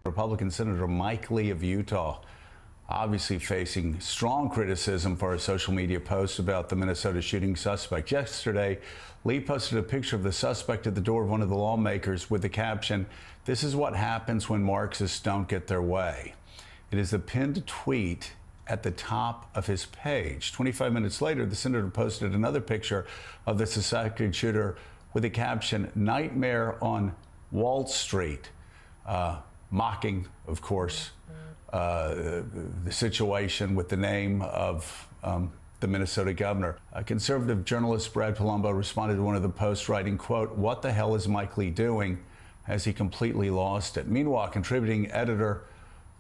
Republican Senator Mike Lee of Utah, obviously facing strong criticism for a social media post about the Minnesota shooting suspect. Yesterday, Lee posted a picture of the suspect at the door of one of the lawmakers with the caption, "This is what happens when Marxists don't get their way." It is the pinned tweet at the top of his page. 25 minutes later, the senator posted another picture of the suspected shooter with the caption, "Nightmare on Wall Street," mocking, of course, the situation with the name of the Minnesota governor. Conservative journalist Brad Palumbo responded to one of the posts writing, quote, "What the hell is Mike Lee doing? Has he completely lost it?" Meanwhile, contributing editor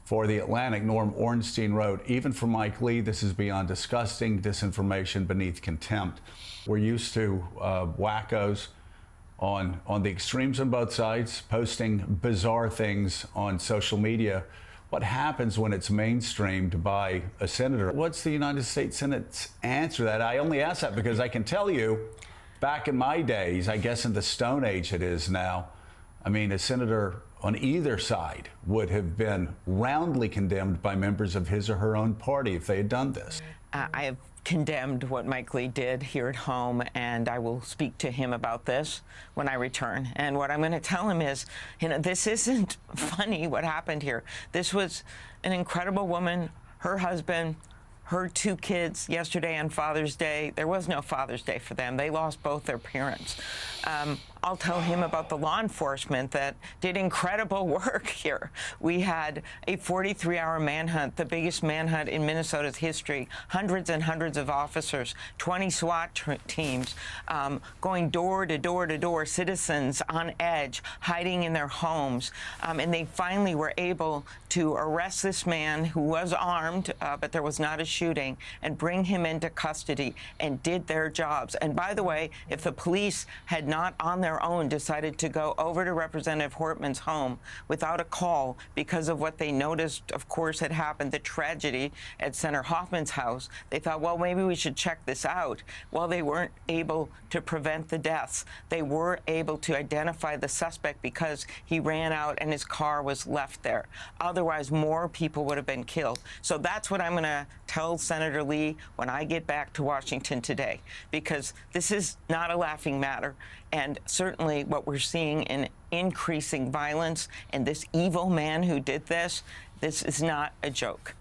for The Atlantic, Norm Ornstein wrote, "Even for Mike Lee, this is beyond disgusting, disinformation beneath contempt." We're used to wackos on the extremes on both sides, posting bizarre things on social media. What happens when it's mainstreamed by a senator? What's the United States Senate's answer to that? I only ask that because I can tell you, back in my days, I guess in the Stone Age it is now, I mean, a senator on either side would have been roundly condemned by members of his or her own party if they had done this. I have condemned what Mike Lee did here at home, and I will speak to him about this when I return. And what I'm going to tell him is, you know, this isn't funny what happened here. This was an incredible woman, her husband, her two kids yesterday on Father's Day. There was no Father's Day for them. They lost both their parents. I'll tell him about the law enforcement that did incredible work here. We had a 43-hour manhunt, the biggest manhunt in Minnesota's history, hundreds and hundreds of officers, 20 SWAT teams, going door to door to door, citizens on edge, hiding in their homes. And they finally were able to arrest this man who was armed, but there was not a shooting, and bring him into custody, and did their jobs. And by the way, if the police had not on their own decided to go over to Representative Hortman's home without a call because of what they noticed, of course, had happened, the tragedy at Senator Hoffman's house, they thought, well, maybe we should check this out. Well, they weren't able to prevent the deaths. They were able to identify the suspect because he ran out and his car was left there. Otherwise, more people would have been killed. So that's what I'm going to tell Senator Lee when I get back to Washington today, because this is not a laughing matter. And certainly what we're seeing in increasing violence and this evil man who did this is not a joke.